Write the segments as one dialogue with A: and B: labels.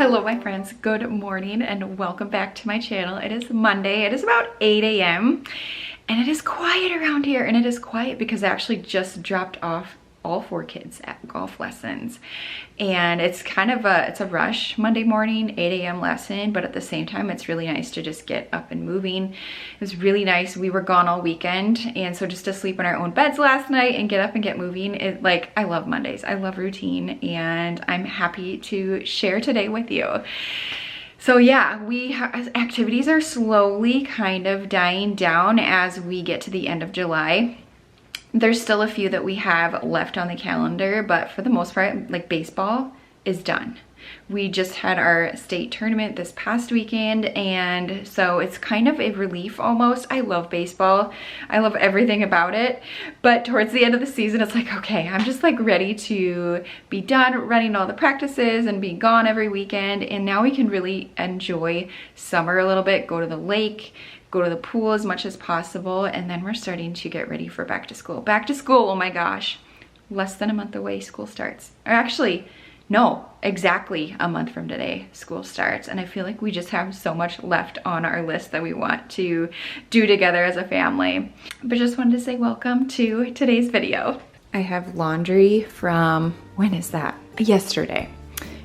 A: Hello my friends, good morning and welcome back to my channel. It is Monday, it is about 8 a.m. and it is quiet around here, and it is quiet because I actually just dropped off all 4 kids at golf lessons, and it's kind of it's a rush Monday morning, 8 a.m. lesson, but at the same time it's really nice to just get up and moving. It was really nice. We were gone all weekend, and so just to sleep in our own beds last night and get up and get moving, I love Mondays. I love routine, and I'm happy to share today with you. So yeah, activities are slowly kind of dying down as we get to the end of July. There's still a few that we have left on the calendar, but for the most part, like baseball is done. We just had our state tournament this past weekend, and so it's kind of a relief almost. I love baseball. I love everything about it. But towards the end of the season, it's like, okay, I'm just like ready to be done running all the practices and be gone every weekend. And now we can really enjoy summer a little bit, go to the lake, go to the pool as much as possible, and then we're starting to get ready for back to school. Back to school, oh my gosh, less than a month away school starts. Or actually, no, exactly a month from today school starts, and I feel like we just have so much left on our list that we want to do together as a family. But just wanted to say welcome to today's video. I have laundry from, when is that? Yesterday.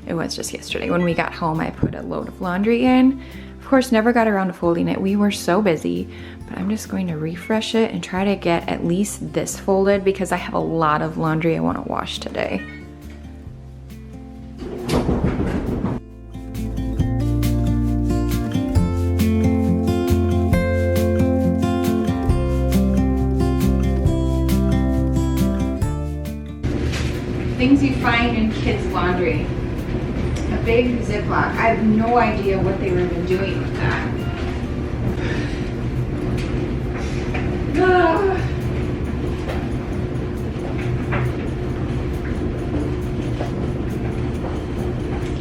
A: It was just yesterday. When we got home, I put a load of laundry in. Of course, never got around to folding it. We were so busy, but I'm just going to refresh it and try to get at least this folded because I have a lot of laundry I want to wash today. Things you find in kids' laundry. A big Ziploc. I have no idea what they were even doing with that.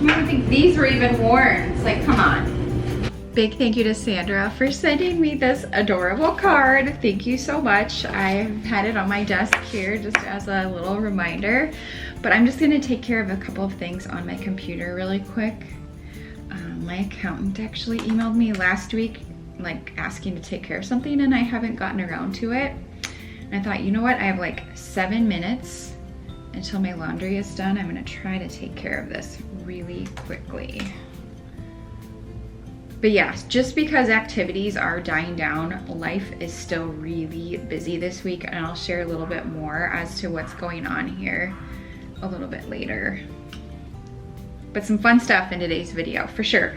A: I don't think these were even worn. It's like, come on. Big thank you to Sandra for sending me this adorable card. Thank you so much. I've had it on my desk here just as a little reminder. But I'm just gonna take care of a couple of things on my computer really quick. My accountant actually emailed me last week, like asking to take care of something, and I haven't gotten around to it. And I thought, you know what? I have like 7 minutes until my laundry is done. I'm gonna try to take care of this really quickly. But yeah, just because activities are dying down, life is still really busy this week, and I'll share a little bit more as to what's going on here a little bit later. But some fun stuff in today's video, for sure.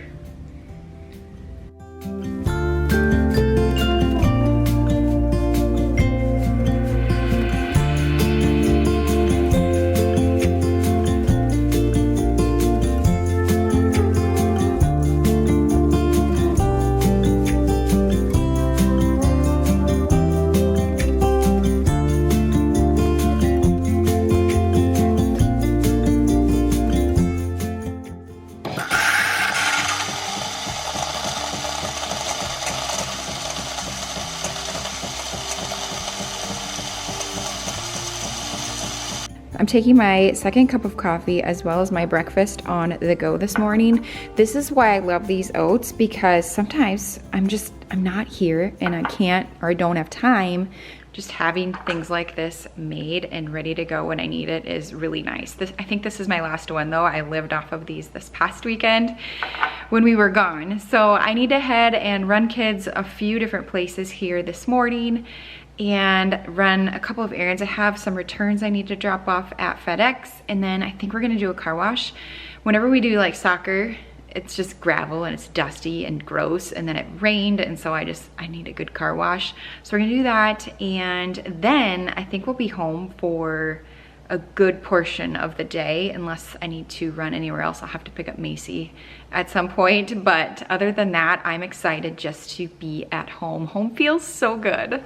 A: I'm taking my second cup of coffee as well as my breakfast on the go this morning. This is why I love these oats, because sometimes I'm not here and I can't, or I don't have time. Just having things like this made and ready to go when I need it is really nice. I think this is my last one though. I lived off of these this past weekend when we were gone. So I need to head and run kids a few different places here this morning and run a couple of errands. I have some returns I need to drop off at FedEx, and then I think we're gonna do a car wash. Whenever we do like soccer, it's just gravel and it's dusty and gross, and then it rained, and so I need a good car wash. So we're gonna do that, and then I think we'll be home for a good portion of the day, unless I need to run anywhere else. I'll have to pick up Macy at some point, but other than that, I'm excited just to be at home. Home feels so good.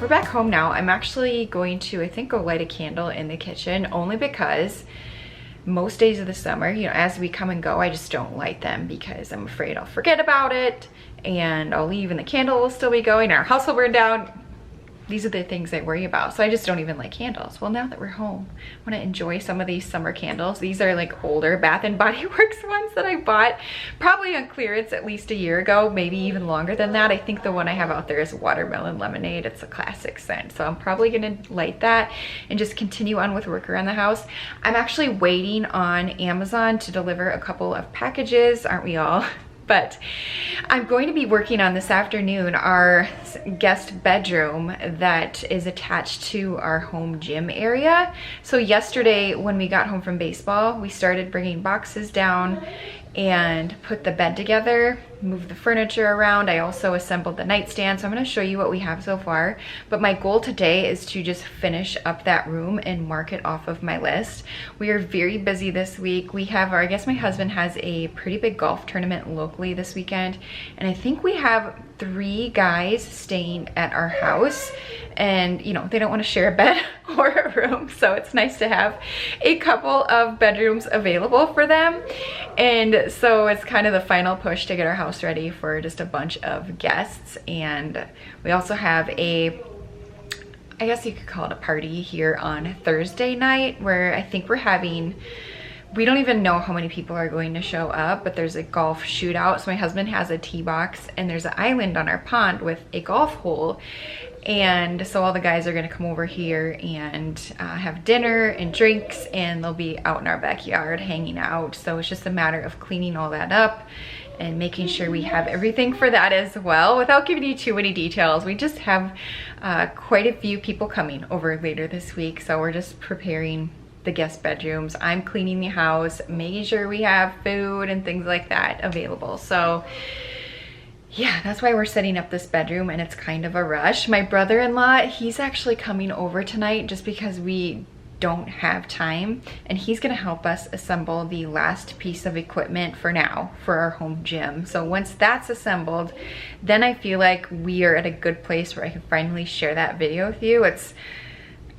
A: we're back home now. I'm actually going to, I think, go light a candle in the kitchen, only because most days of the summer, you know, as we come and go, I just don't light them because I'm afraid I'll forget about it and I'll leave and the candle will still be going, our house will burn down. These are the things I worry about. So I just don't even light candles. Well, now that we're home, I want to enjoy some of these summer candles. These are like older Bath and Body Works ones that I bought probably on clearance at least a year ago, maybe even longer than that. I think the one I have out there is Watermelon Lemonade. It's a classic scent. So I'm probably gonna light that and just continue on with work around the house. I'm actually waiting on Amazon to deliver a couple of packages, aren't we all? But I'm going to be working on this afternoon our guest bedroom that is attached to our home gym area. So yesterday when we got home from baseball, we started bringing boxes down and put the bed together, move the furniture around. I also assembled the nightstand, so I'm gonna show you what we have so far. But my goal today is to just finish up that room and mark it off of my list. We are very busy this week. We have I guess my husband has a pretty big golf tournament locally this weekend, and I think we have 3 guys staying at our house, and you know, they don't want to share a bed or a room, so it's nice to have a couple of bedrooms available for them. And so it's kind of the final push to get our house ready for just a bunch of guests. And we also have I guess you could call it a party here on Thursday night, where I think we don't even know how many people are going to show up, but there's a golf shootout. So my husband has a tee box and there's an island on our pond with a golf hole. And so all the guys are gonna come over here and have dinner and drinks, and they'll be out in our backyard hanging out. So it's just a matter of cleaning all that up and making sure we have everything for that as well. Without giving you too many details, we just have quite a few people coming over later this week. So we're just preparing the guest bedrooms. I'm cleaning the house, making sure we have food and things like that available. So yeah, that's why we're setting up this bedroom, and it's kind of a rush. My brother-in-law, he's actually coming over tonight just because we don't have time, and he's gonna help us assemble the last piece of equipment for now for our home gym. So once that's assembled, then I feel like we are at a good place where I can finally share that video with you. It's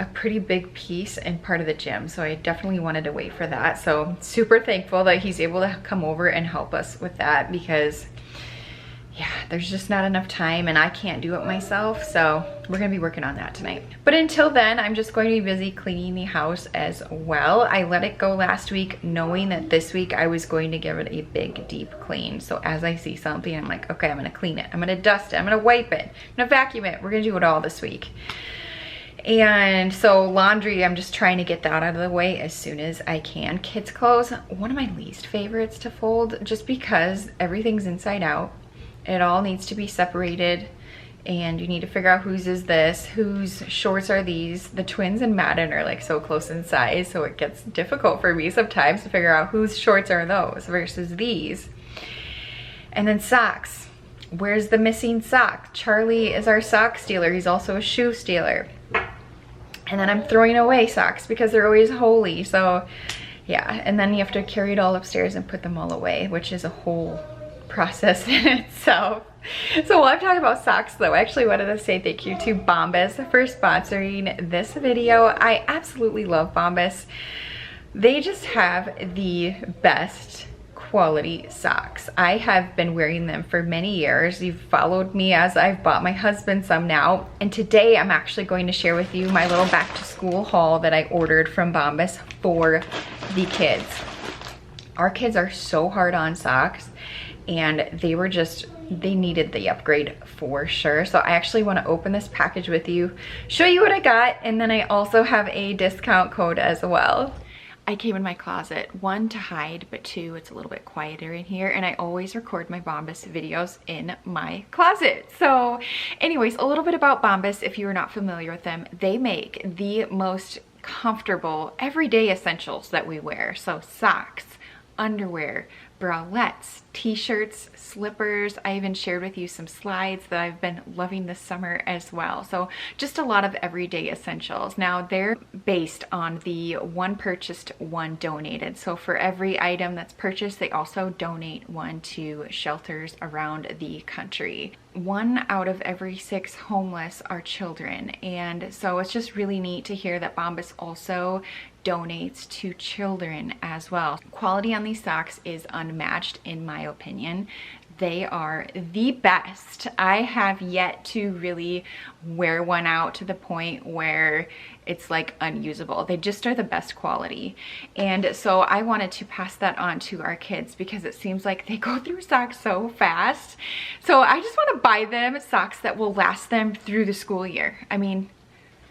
A: a pretty big piece and part of the gym, so I definitely wanted to wait for that. So super thankful that he's able to come over and help us with that, because yeah, there's just not enough time and I can't do it myself. So we're gonna be working on that tonight. But until then, I'm just going to be busy cleaning the house as well. I let it go last week knowing that this week I was going to give it a big deep clean. So as I see something, I'm like, okay, I'm gonna clean it, I'm gonna dust it, I'm gonna wipe it, I'm gonna vacuum it. We're gonna do it all this week. And so laundry, I'm just trying to get that out of the way as soon as I can. Kids' clothes, one of my least favorites to fold, just because everything's inside out. It all needs to be separated, and you need to figure out whose is this, whose shorts are these. The twins and Madden are like so close in size, so it gets difficult for me sometimes to figure out whose shorts are those versus these. And then socks. Where's the missing sock? Charlie is our sock stealer. He's also a shoe stealer. And then I'm throwing away socks because they're always holy. So yeah, and then you have to carry it all upstairs and put them all away, which is a whole process in itself. So while I'm talking about socks though, I actually wanted to say thank you to Bombas for sponsoring this video. I absolutely love Bombas. They just have the best quality socks. I have been wearing them for many years. You've followed me as I've bought my husband some now. And today I'm actually going to share with you my little back to school haul that I ordered from Bombas for the kids. Our kids are so hard on socks, and they needed the upgrade for sure. So I actually want to open this package with you, show you what I got, and then I also have a discount code as well. I came in my closet, 1, to hide, but 2, it's a little bit quieter in here, and I always record my Bombas videos in my closet. So anyways, a little bit about Bombas, if you are not familiar with them. They make the most comfortable everyday essentials that we wear. So socks, underwear, bralettes, t-shirts, slippers. I even shared with you some slides that I've been loving this summer as well. So just a lot of everyday essentials. Now they're based on the one purchased, one donated. So for every item that's purchased, they also donate one to shelters around the country. 1 out of every 6 homeless are children. And so it's just really neat to hear that Bombas also donates to children as well. Quality on these socks is unmatched in my opinion. They are the best. I have yet to really wear one out to the point where it's like unusable. They just are the best quality. And so I wanted to pass that on to our kids because it seems like they go through socks so fast. So I just want to buy them socks that will last them through the school year. I mean,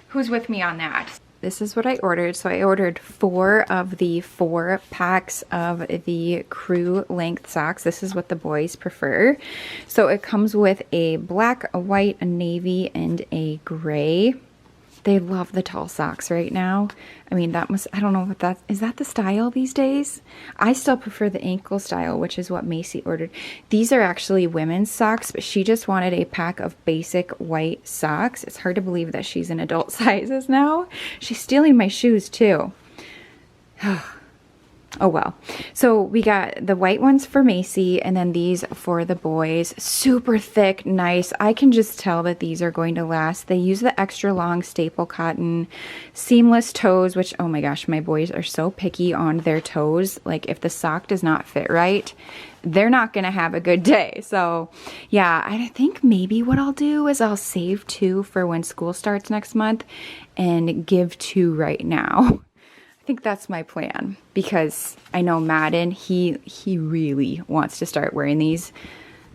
A: who's with me on that? This is what I ordered. So I ordered 4 of the 4 packs of the crew length socks. This is what the boys prefer. So it comes with a black, a white, a navy, and a gray. They love the tall socks right now. I mean, that must, I don't know what that, is that the style these days? I still prefer the ankle style, which is what Macy ordered. These are actually women's socks, but she just wanted a pack of basic white socks. It's hard to believe that she's in adult sizes now. She's stealing my shoes too. Oh well. So we got the white ones for Macy and then these for the boys. Super thick, nice. I can just tell that these are going to last. They use the extra long staple cotton, seamless toes, which, oh my gosh, my boys are so picky on their toes. Like if the sock does not fit right, they're not gonna have a good day. So yeah, I think maybe what I'll do is I'll save 2 for when school starts next month and give 2 right now. I think that's my plan because I know Madden, he really wants to start wearing these.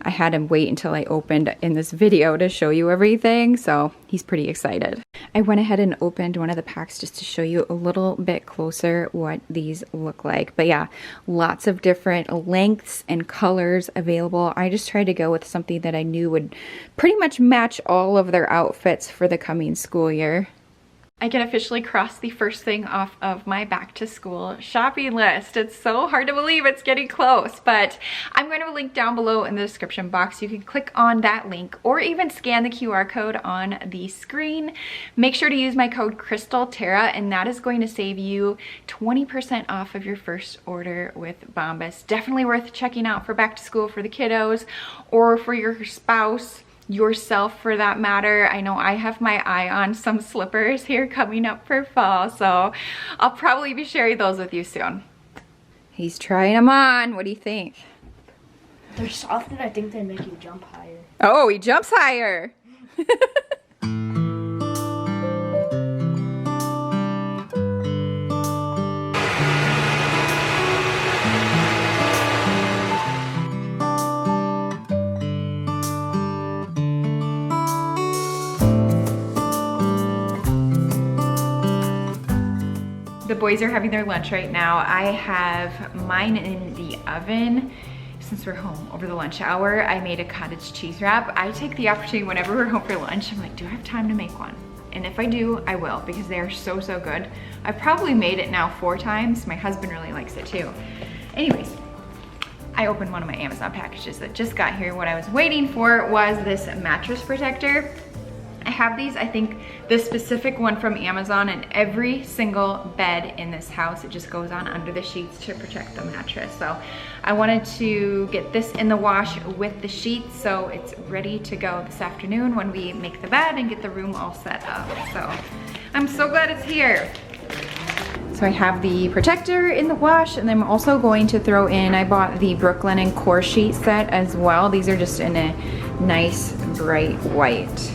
A: I had him wait until I opened in this video to show you everything, so he's pretty excited. I went ahead and opened one of the packs just to show you a little bit closer what these look like. But yeah, lots of different lengths and colors available. I just tried to go with something that I knew would pretty much match all of their outfits for the coming school year. I can officially cross the first thing off of my back to school shopping list. It's so hard to believe it's getting close, but I'm going to link down below in the description box. You can click on that link or even scan the QR code on the screen. Make sure to use my code CrystalTara and that is going to save you 20% off of your first order with Bombas. Definitely worth checking out for back to school for the kiddos or for your spouse, yourself for that matter. I know I have my eye on some slippers here coming up for fall, so I'll probably be sharing those with you soon. He's trying them on. What do you think?
B: They're soft and I think they make you jump higher.
A: Oh, he jumps higher. The boys are having their lunch right now. I have mine in the oven. Since we're home over the lunch hour, I made a cottage cheese wrap. I take the opportunity whenever we're home for lunch, I'm like, do I have time to make one? And if I do, I will, because they are so, so good. I've probably made it now 4 times. My husband really likes it too. Anyways, I opened one of my Amazon packages that just got here. What I was waiting for was this mattress protector. I have these, I think this specific one from Amazon, in every single bed in this house. It just goes on under the sheets to protect the mattress. So I wanted to get this in the wash with the sheets so it's ready to go this afternoon when we make the bed and get the room all set up. So I'm so glad it's here. So I have the protector in the wash, and I'm also going to throw in, I bought the Brooklyn and Core sheet set as well. These are just in a nice bright white.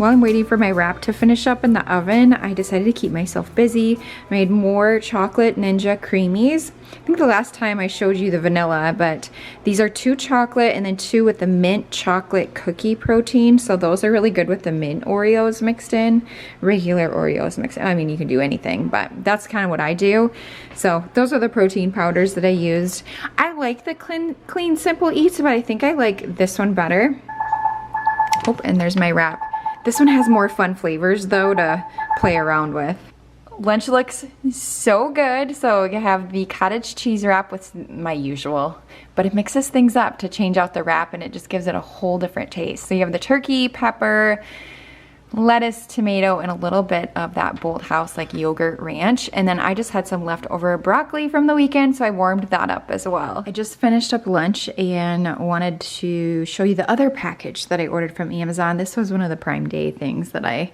A: while I'm waiting for my wrap to finish up in the oven, I decided to keep myself busy. I made more chocolate ninja creamies. I think the last time I showed you the vanilla, but these are 2 chocolate and then 2 with the mint chocolate cookie protein. So those are really good with the mint Oreos mixed in, regular Oreos mixed in. I mean, you can do anything, but that's kind of what I do. So those are the protein powders that I used. I like the clean simple eats, but I think I like this one better. Oh, and there's my wrap. This one has more fun flavors though to play around with. Lunch looks so good. So you have the cottage cheese wrap with my usual, but it mixes things up to change out the wrap and it just gives it a whole different taste. So you have the turkey, pepper, lettuce, tomato, and a little bit of that Bolthouse like yogurt ranch. And then I just had some leftover broccoli from the weekend, so I warmed that up as well. I just finished up lunch and wanted to show you the other package that I ordered from Amazon. This was one of the Prime Day things that I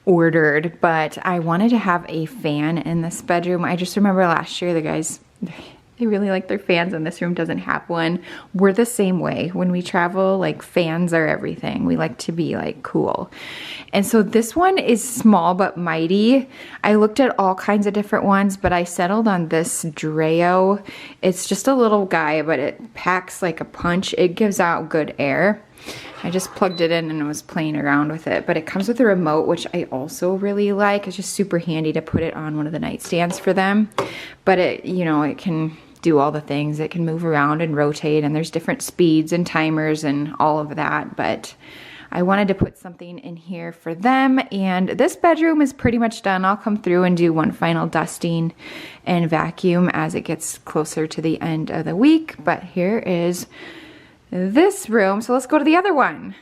A: ordered, but I wanted to have a fan in this bedroom. I just remember last year the guys, they really like their fans and this room doesn't have one. We're the same way. When we travel, like fans are everything. We like to be like cool. And so this one is small but mighty. I looked at all kinds of different ones, but I settled on this Dreo. It's just a little guy, but it packs like a punch. It gives out good air. I just plugged it in and was playing around with it, but it comes with a remote, which I also really like. It's just super handy to put it on one of the nightstands for them. But it, you know, it can do all the things. It can move around and rotate, and there's different speeds and timers and all of that. But I wanted to put something in here for them, and this bedroom is pretty much done. I'll come through and do one final dusting and vacuum as it gets closer to the end of the week. But here is this room. So let's go to the other one.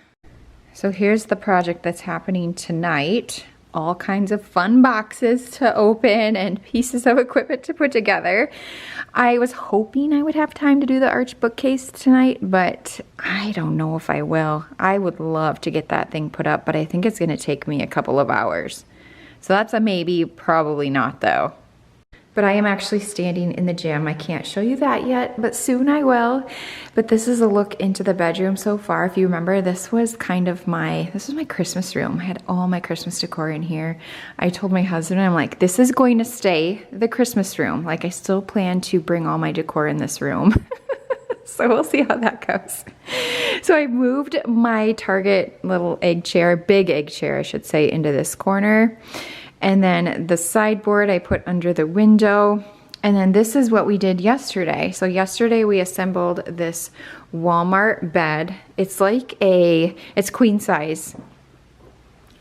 A: So here's the project that's happening tonight. All kinds of fun boxes to open and pieces of equipment to put together. I was hoping I would have time to do the arch bookcase tonight, but I don't know if I will. I would love to get that thing put up, but I think it's gonna take me a couple of hours. So that's a maybe, probably not though. But I am actually standing in the gym. I can't show you that yet, but soon I will. But this is a look into the bedroom so far. If you remember, this was kind of this was my Christmas room. I had all my Christmas decor in here. I told my husband, I'm like, this is going to stay the Christmas room. Like I still plan to bring all my decor in this room. So we'll see how that goes. So I moved my Target little egg chair, big egg chair, I should say, into this corner. And then the sideboard I put under the window. And then this is what we did yesterday. So yesterday we assembled this Walmart bed. It's like it's queen size.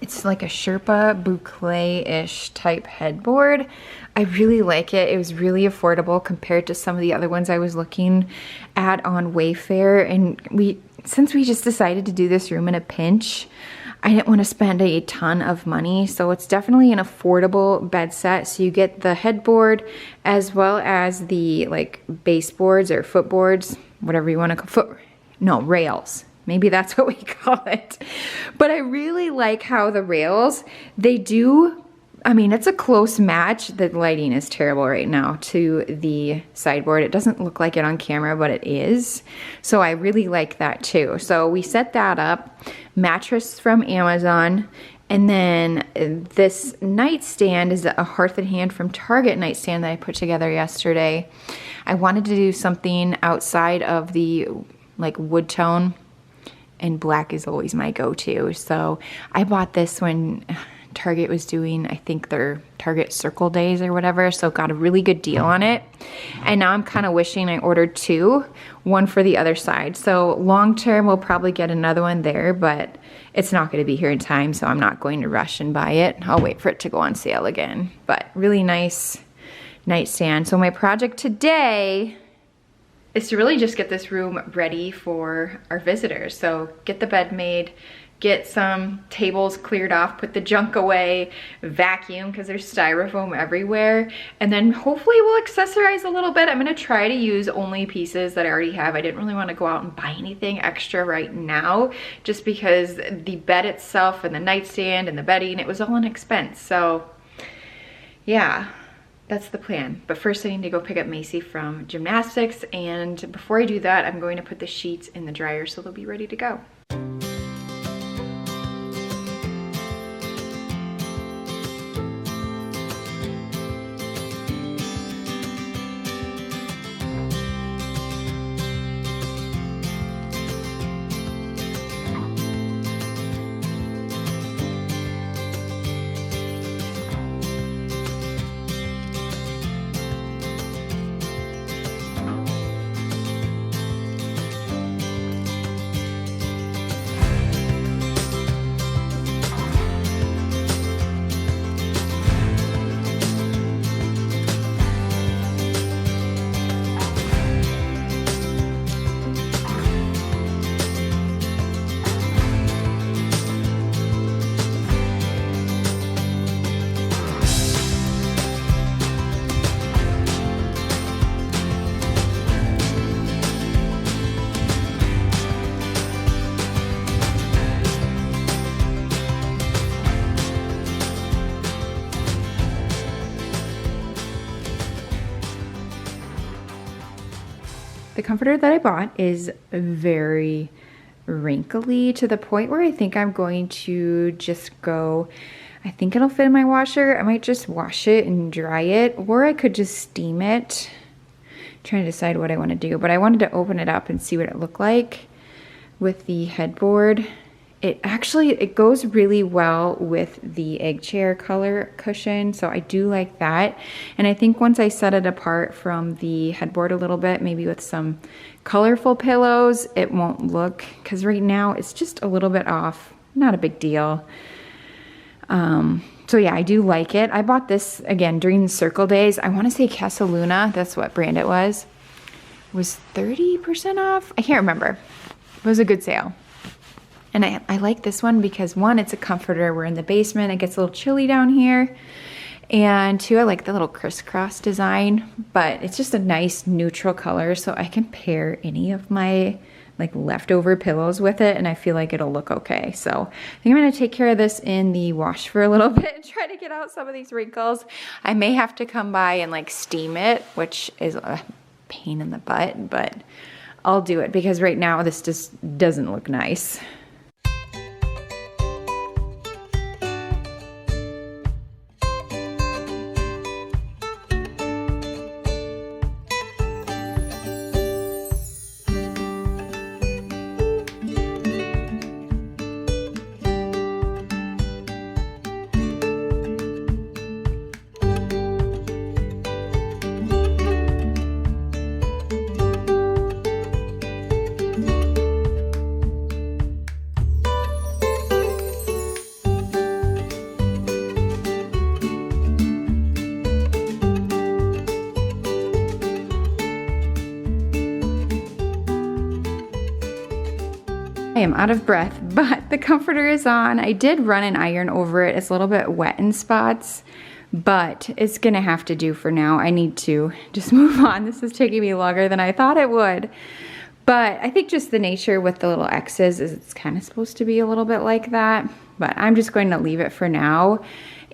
A: It's like a Sherpa boucle-ish type headboard. I really like it. It was really affordable compared to some of the other ones I was looking at on Wayfair. And since we just decided to do this room in a pinch, I didn't want to spend a ton of money, so it's definitely an affordable bed set. So you get the headboard as well as the like baseboards or footboards, whatever you want to call rails. Maybe that's what we call it. But I really like how the rails, I mean, it's a close match. The lighting is terrible right now to the sideboard. It doesn't look like it on camera, but it is. So I really like that too. So we set that up. Mattress from Amazon. And then this nightstand is a Hearth and Hand from Target nightstand that I put together yesterday. I wanted to do something outside of the like wood tone, and black is always my go-to. So I bought this when Target was doing, I think, their Target Circle Days or whatever, so got a really good deal on it. And now I'm kind of wishing I ordered 2, one for the other side. So long term, we'll probably get another one there, but it's not going to be here in time, so I'm not going to rush and buy it. I'll wait for it to go on sale again. But really nice nightstand. So my project today is to really just get this room ready for our visitors. So get the bed made, get some tables cleared off, put the junk away, vacuum because there's styrofoam everywhere, and then hopefully we'll accessorize a little bit. I'm gonna try to use only pieces that I already have. I didn't really want to go out and buy anything extra right now, just because the bed itself and the nightstand and the bedding, it was all an expense. So yeah, that's the plan. But first I need to go pick up Macy from gymnastics, and before I do that, I'm going to put the sheets in the dryer so they'll be ready to go. The comforter that I bought is very wrinkly to the point where I think I'm going to just go, I think it'll fit in my washer. I might just wash it and dry it, or I could just steam it. I'm trying to decide what I want to do, but I wanted to open it up and see what it looked like with the headboard. It goes really well with the egg chair color cushion, so I do like that. And I think once I set it apart from the headboard a little bit, maybe with some colorful pillows, it won't look, because right now it's just a little bit off. Not a big deal. So yeah, I do like it. I bought this again during the Circle Days. I want to say Casaluna, that's what brand it was 30% off. I can't remember. It was a good sale. And I like this one because one, it's a comforter. We're in the basement. It gets a little chilly down here. And two, I like the little crisscross design, but it's just a nice neutral color. So I can pair any of my like leftover pillows with it, and I feel like it'll look okay. So I think I'm gonna take care of this in the wash for a little bit and try to get out some of these wrinkles. I may have to come by and like steam it, which is a pain in the butt, but I'll do it because right now this just doesn't look nice. I am out of breath, but the comforter is on. I did run an iron over it. It's a little bit wet in spots, but it's gonna have to do for now. I need to just move on. This is taking me longer than I thought it would. But I think just the nature with the little X's is it's kind of supposed to be a little bit like that, but I'm just going to leave it for now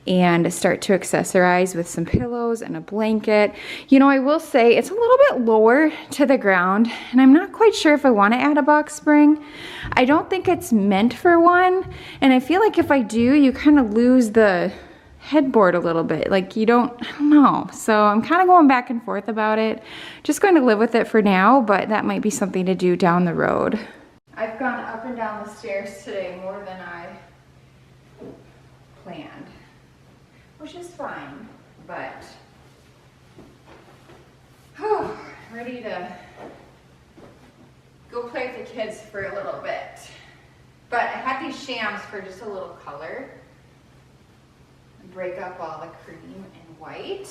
A: and start to accessorize with some pillows and a blanket. You know, I will say it's a little bit lower to the ground, and I'm not quite sure if I want to add a box spring. I don't think it's meant for one, and I feel like if I do, you kind of lose the headboard a little bit. Like I don't know. So I'm kind of going back and forth about it. Just going to live with it for now, but that might be something to do down the road. I've gone up and down the stairs today more than I planned, which is fine, but ready to go play with the kids for a little bit. But I had these shams for just a little color. Break up all the cream and white.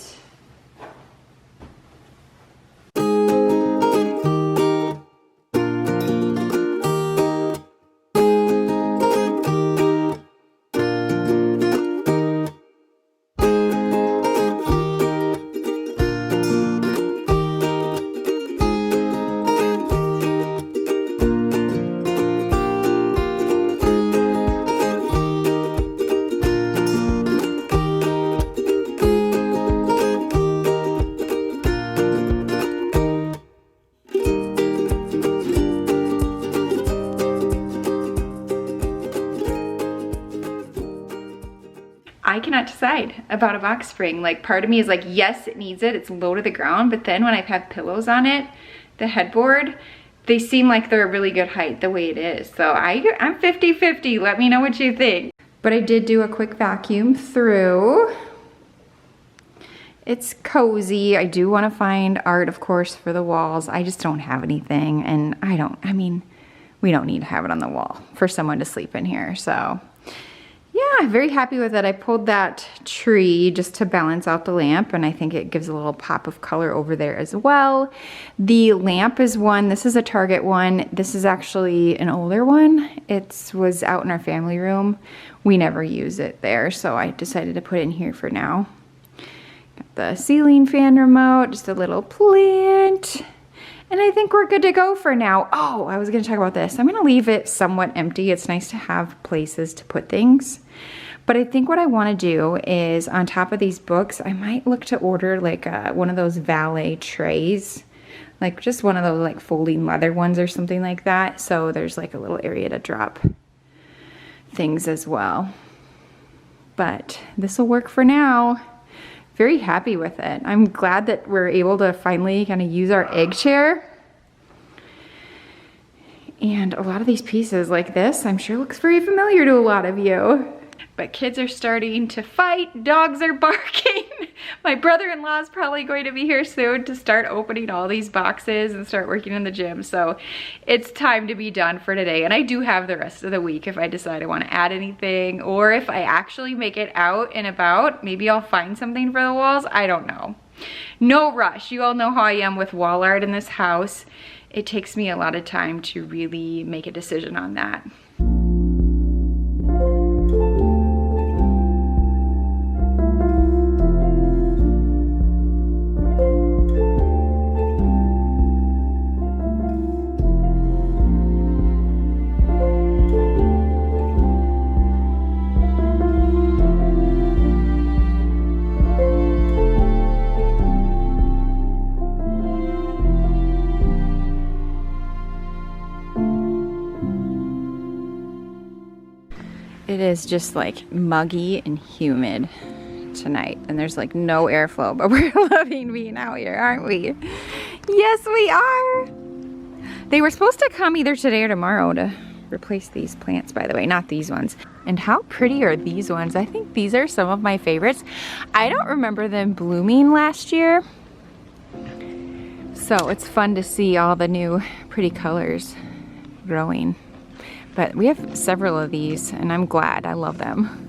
A: I cannot decide about a box spring. Like, part of me is like, yes, it needs it. It's low to the ground. But then when I've had pillows on it, the headboard, they seem like they're a really good height the way it is. So I'm 50-50. Let me know what you think. But I did do a quick vacuum through. It's cozy. I do want to find art, of course, for the walls. I just don't have anything. And we don't need to have it on the wall for someone to sleep in here. So yeah, very happy with it. I pulled that tree just to balance out the lamp, and I think it gives a little pop of color over there as well. The lamp is one, this is a Target one. This is actually an older one. It was out in our family room. We never use it there, so I decided to put it in here for now. Got the ceiling fan remote, just a little plant. And I think we're good to go for now. Oh, I was gonna talk about this. I'm gonna leave it somewhat empty. It's nice to have places to put things. But I think what I wanna do is, on top of these books, I might look to order like one of those valet trays. like just one of those like folding leather ones or something like that. So there's like a little area to drop things as well. But this will work for now. Very happy with it. I'm glad that we're able to finally kind of use our egg chair. And a lot of these pieces like this, I'm sure looks very familiar to a lot of you. But kids are starting to fight, dogs are barking. My brother-in-law is probably going to be here soon to start opening all these boxes and start working in the gym. So it's time to be done for today. And I do have the rest of the week if I decide I want to add anything, or if I actually make it out and about, maybe I'll find something for the walls. I don't know. No rush. You all know how I am with wall art in this house. It takes me a lot of time to really make a decision on that. It is just like muggy and humid tonight, and there's like no airflow, but we're loving being out here, aren't we? Yes, we are. They were supposed to come either today or tomorrow to replace these plants, by the way, not these ones. And how pretty are these ones? I think these are some of my favorites. I don't remember them blooming last year, so it's fun to see all the new pretty colors growing. But we have several of these, and I'm glad. I love them.